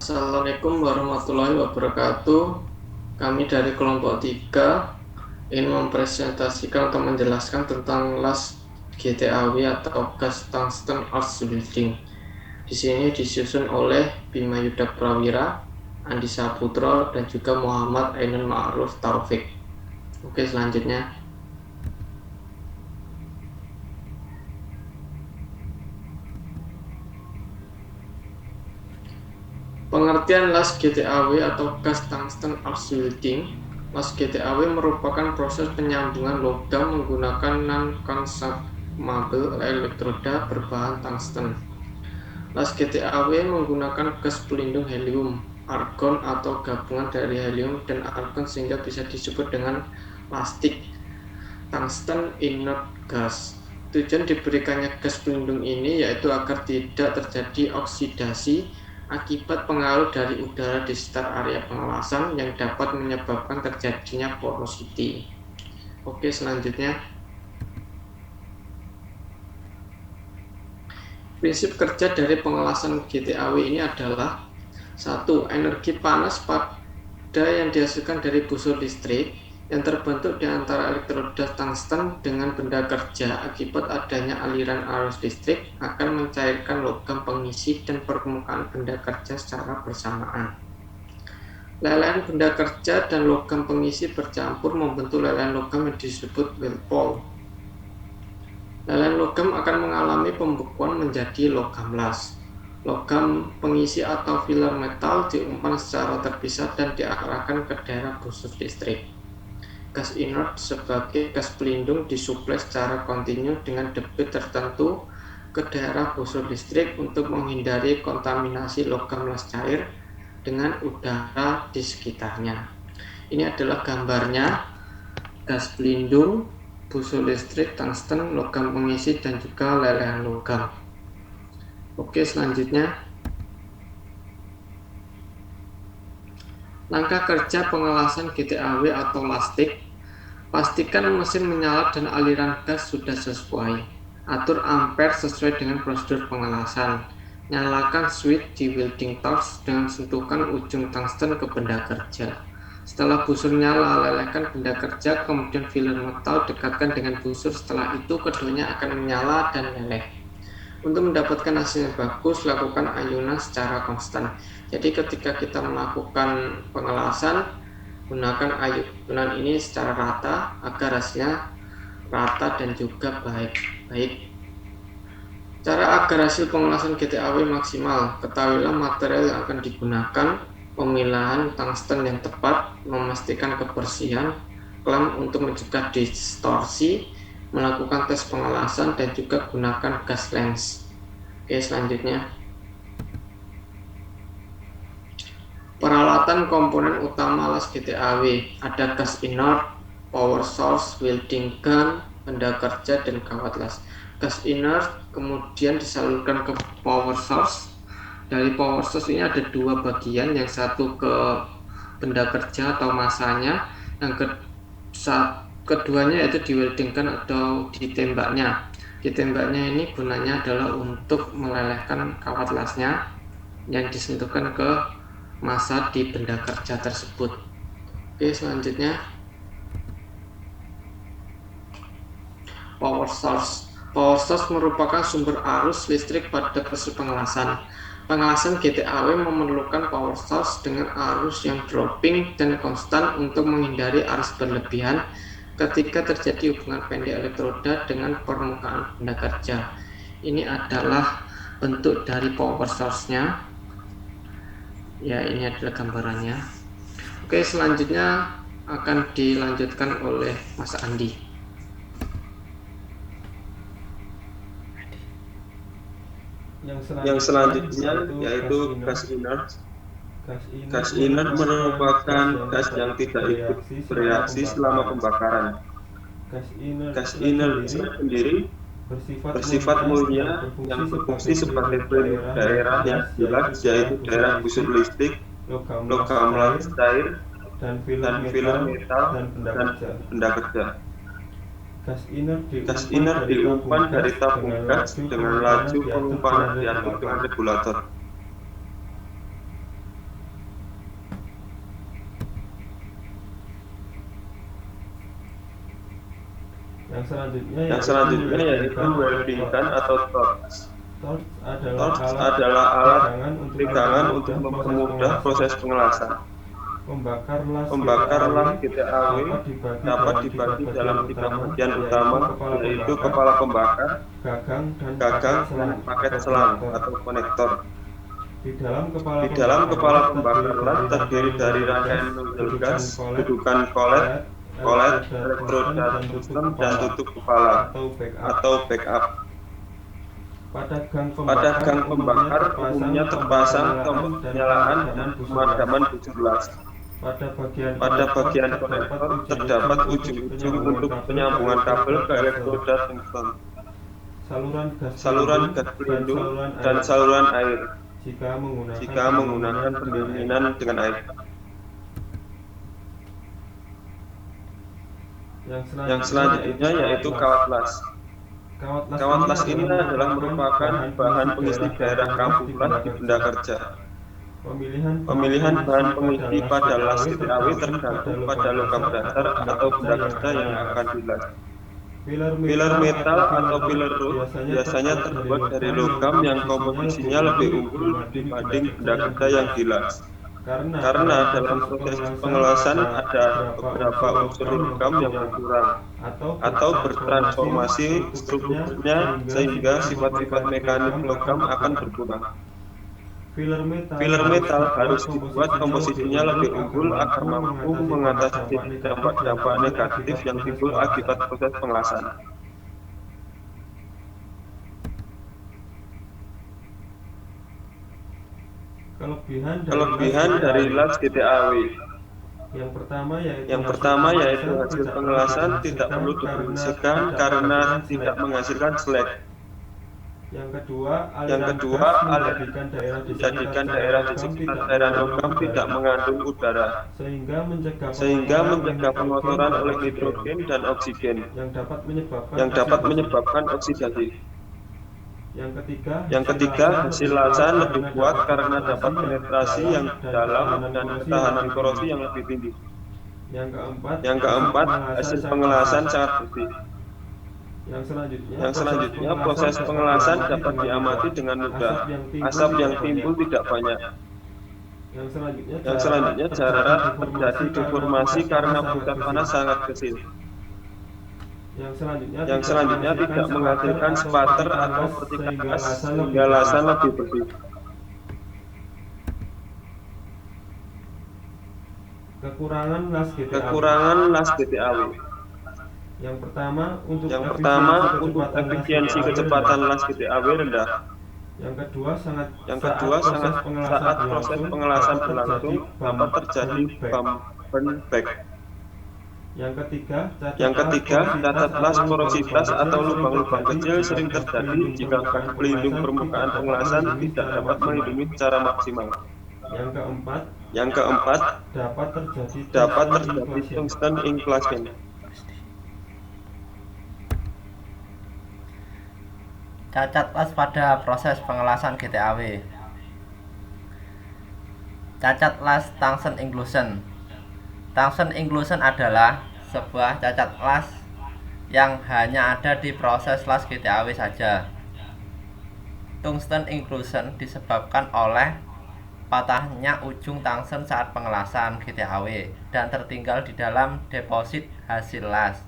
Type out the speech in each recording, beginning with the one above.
Assalamualaikum warahmatullahi wabarakatuh. Kami dari kelompok 3 ingin mempresentasikan atau menjelaskan tentang las GTAW atau gas tungsten arch welding. Di sini disusun oleh Bima Yuda Prawira, Andi Saputro, dan juga Muhammad Ainun Ma'ruf Taufik. Oke, selanjutnya. Pengertian las GTAW atau gas tungsten arch welding. Las GTAW merupakan proses penyambungan logam menggunakan non-consumable elektroda berbahan tungsten. Las GTAW menggunakan gas pelindung helium, argon atau gabungan dari helium dan argon sehingga bisa disebut dengan plastik tungsten inert gas. Tujuan diberikannya gas pelindung ini yaitu agar tidak terjadi oksidasi akibat pengaruh dari udara di sekitar area pengelasan yang dapat menyebabkan terjadinya porosity. Oke, selanjutnya. Prinsip kerja dari pengelasan GTAW ini adalah 1. Energi panas pada yang dihasilkan dari busur listrik yang terbentuk di antara elektroda tungsten dengan benda kerja akibat adanya aliran arus listrik akan mencairkan logam pengisi dan permukaan benda kerja secara bersamaan. Lelehan benda kerja dan logam pengisi bercampur membentuk lelehan logam yang disebut weld pole. Lelehan logam akan mengalami pembekuan menjadi logam las. Logam pengisi atau filler metal diumpan secara terpisah dan diarahkan ke daerah busur listrik. Gas inert sebagai gas pelindung disuplai secara kontinu dengan debit tertentu ke daerah busur listrik untuk menghindari kontaminasi logam las cair dengan udara di sekitarnya. Ini adalah gambarnya gas pelindung, busur listrik, tungsten, logam pengisi, dan juga lelehan logam. Oke, selanjutnya. Langkah kerja pengelasan GTAW atau lastik. Pastikan mesin menyala dan aliran gas sudah sesuai. Atur ampere sesuai dengan prosedur pengelasan. Nyalakan switch di welding torch dengan sentuhkan ujung tungsten ke benda kerja. Setelah busur nyala, lelehkan benda kerja, kemudian filler metal dekatkan dengan busur. Setelah itu keduanya akan menyala dan meleleh. Untuk mendapatkan hasil yang bagus, lakukan ayunan secara konstan. Jadi ketika kita melakukan pengelasan, gunakan ayunan ini secara rata agar hasilnya rata dan juga baik. Cara agar hasil pengelasan GTAW maksimal, ketahuilah material yang akan digunakan, pemilahan tungsten yang tepat, memastikan kebersihan, klem untuk mencegah distorsi, melakukan tes pengelasan, dan juga gunakan gas lens. Oke, selanjutnya. Peralatan komponen utama las GTAW ada gas inert, power source, welding gun, benda kerja, dan kawat las. Gas inert kemudian disalurkan ke power source. Dari power source ini ada dua bagian, yang satu ke benda kerja atau masanya, yang keduanya yaitu di welding gun atau ditembaknya. Ditembaknya ini gunanya adalah untuk melelehkan kawat lasnya yang disentuhkan ke massa di benda kerja tersebut. Oke, selanjutnya. Power source. Power source merupakan sumber arus listrik pada proses pengelasan. Pengelasan GTAW memerlukan power source dengan arus yang dropping dan konstan untuk menghindari arus berlebihan ketika terjadi hubungan pendek elektroda dengan permukaan benda kerja. Ini adalah bentuk dari power source-nya. Ya, ini adalah gambarannya. Oke, selanjutnya akan dilanjutkan oleh Mas Andi. Yang selanjutnya yaitu gas inert. Gas inert merupakan gas yang tidak ikut bereaksi selama pembakaran. Gas inert sendiri bersifat mulia yang berfungsi sebagai pelindung daerah yang jelas, yaitu daerah busur listrik, logam las cair, dan filler metal dan benda kerja. Gas inert diumpan dari tabung gas dengan laju pengumpanan diatur dengan regulator. Yang selanjutnya yaitu welding gun atau torch. Torch adalah alat pegangan untuk mempermudah proses pengelasan. Pembakar las GTAW dapat dibagi dalam 3 bagian utama, yaitu kepala pembakar, gagang, dan paket selang atau konektor. Di dalam kepala pembakar las terdiri dari rangkaian nozzle gas, dudukan kolet, elektroda tungsten, dan tutup kepala atau backup. Pada gang pembakar umumnya terpasang tombol penyalaan dan pemadaman bujur las. Pada bagian konektor terdapat ujung-ujung untuk penyambungan kabel ke elektroda tungsten, saluran gas pelindung, dan saluran air jika menggunakan pendinginan dengan air. Yang selanjutnya yaitu kawat las. Kawat las ini adalah merupakan bahan pengisi daerah kamuflas di benda kerja. Pemilihan bahan pengisi pada las GTAW tergantung pada logam dasar atau benda kerja yang akan dilas. Pilar metal atau pilar root biasanya terbuat dari logam yang komposisinya lebih unggul dibanding benda kerja yang dilas. Karena dalam proses pengelasan ada beberapa unsur logam yang berkurang atau bertransformasi strukturnya sehingga sifat-sifat mekanik logam akan berkurang. Filler metal harus dibuat komposisinya lebih unggul agar mampu mengatasi dampak-dampak negatif yang timbul akibat proses pengelasan. Kelebihan dari las GTAW. Yang pertama yaitu hasil pengelasan tidak perlu dibersihkan karena tidak menghasilkan slag. Yang kedua, menjadikan daerah di sekitar daerah logam tidak mengandung udara, sehingga mencegah pengotoran oleh nitrogen dan oksigen yang dapat menyebabkan oksidasi. Yang ketiga, hasil lasan lebih kuat karena dapat penetrasi yang dalam dan ketahanan korosi yang lebih tinggi. Yang keempat, hasil pengelasan sangat bersih. Yang selanjutnya, proses pengelasan dapat diamati dengan mudah. Asap yang timbul tidak banyak. Yang selanjutnya, jarak terjadi deformasi karena pusat panas sangat kecil. Yang selanjutnya tidak menghasilkan spatter atau percikan gas sehingga lasan lebih bersih. Kekurangan las GTAW. Yang pertama, untuk efisiensi kecepatan las GTAW rendah. Yang kedua, saat proses pengelasan berlangsung dapat terjadi bump burn back. Yang ketiga, cacat las porositas atau lubang-lubang kecil sering terjadi jika gas pelindung permukaan pengelasan tidak dapat melindungi secara maksimal. Yang keempat, dapat terjadi tungsten enclasement. Cacat las pada proses pengelasan GTAW. Cacat las tungsten inclusion. Tungsten inclusion adalah sebuah cacat las yang hanya ada di proses las GTAW saja. Tungsten inclusion disebabkan oleh patahnya ujung tungsten saat pengelasan GTAW dan tertinggal di dalam deposit hasil las.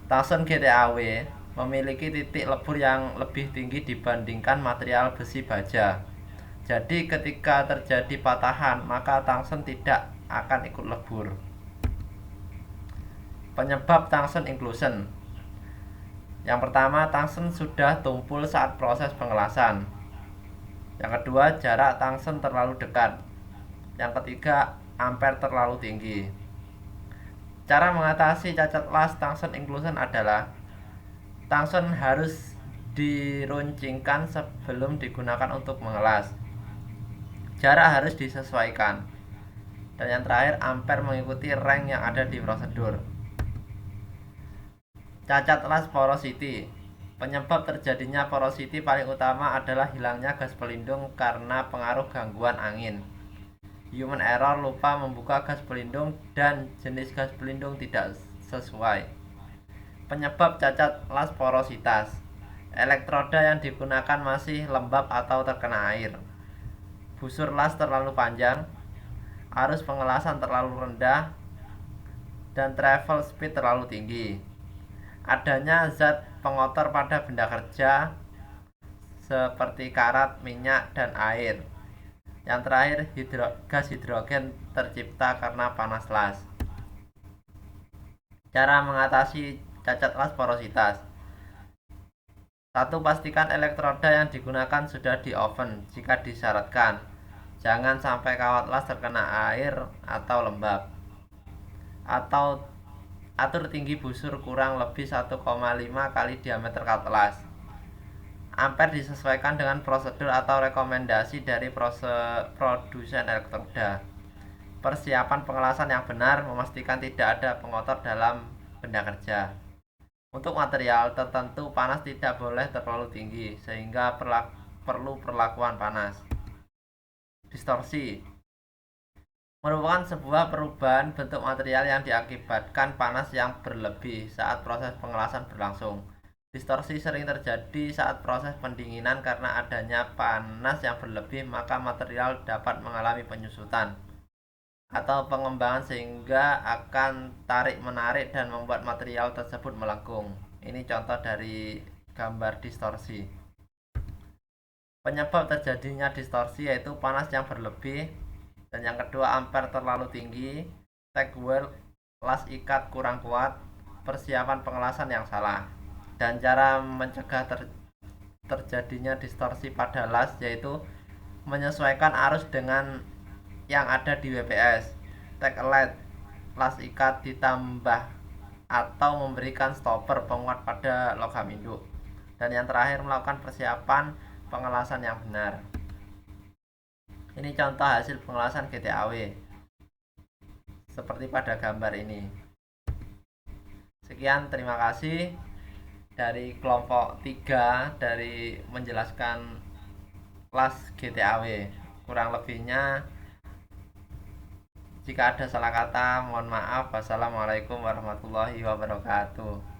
Tungsten GTAW memiliki titik lebur yang lebih tinggi dibandingkan material besi baja. Jadi ketika terjadi patahan, maka tungsten tidak akan ikut lebur. Penyebab tungsten inclusion. Yang pertama, tungsten sudah tumpul saat proses pengelasan. Yang kedua, jarak tungsten terlalu dekat. Yang ketiga, ampere terlalu tinggi. Cara mengatasi cacat las tungsten inclusion adalah tungsten harus diruncingkan sebelum digunakan untuk mengelas. Jarak harus disesuaikan. Dan yang terakhir, ampere mengikuti rank yang ada di prosedur. Cacat las porosity. Penyebab terjadinya porosity paling utama adalah hilangnya gas pelindung karena pengaruh gangguan angin. Human error, lupa membuka gas pelindung, dan jenis gas pelindung tidak sesuai. Penyebab cacat las porositas. Elektroda yang digunakan masih lembab atau terkena air. Busur las terlalu panjang. Arus pengelasan terlalu rendah. Dan travel speed terlalu tinggi. Adanya zat pengotor pada benda kerja seperti karat, minyak, dan air. Yang terakhir, gas hidrogen tercipta karena panas las. Cara mengatasi cacat las porositas. 1. Pastikan elektroda yang digunakan sudah di oven jika disyaratkan. Jangan sampai kawat las terkena air atau lembab. Atau atur tinggi busur kurang lebih 1,5 kali diameter kawat las. Ampere disesuaikan dengan prosedur atau rekomendasi dari produsen elektroda. Persiapan pengelasan yang benar memastikan tidak ada pengotor dalam benda kerja. Untuk material tertentu panas tidak boleh terlalu tinggi sehingga perlu perlakuan panas. Distorsi merupakan sebuah perubahan bentuk material yang diakibatkan panas yang berlebih saat proses pengelasan berlangsung. Distorsi sering terjadi saat proses pendinginan karena adanya panas yang berlebih, maka material dapat mengalami penyusutan atau pengembangan sehingga akan tarik-menarik dan membuat material tersebut melengkung. Ini contoh dari gambar distorsi. Penyebab terjadinya distorsi yaitu panas yang berlebih, dan yang kedua ampere terlalu tinggi, tag weld las ikat kurang kuat, persiapan pengelasan yang salah. Dan cara mencegah terjadinya distorsi pada las yaitu menyesuaikan arus dengan yang ada di WPS, tag light las ikat ditambah atau memberikan stopper penguat pada logam induk. Dan yang terakhir, melakukan persiapan pengelasan yang benar. Ini contoh hasil pengelasan GTAW seperti pada gambar ini. Sekian, terima kasih dari kelompok 3 dari menjelaskan kelas GTAW. Kurang lebihnya jika ada salah kata mohon maaf. Wassalamualaikum warahmatullahi wabarakatuh.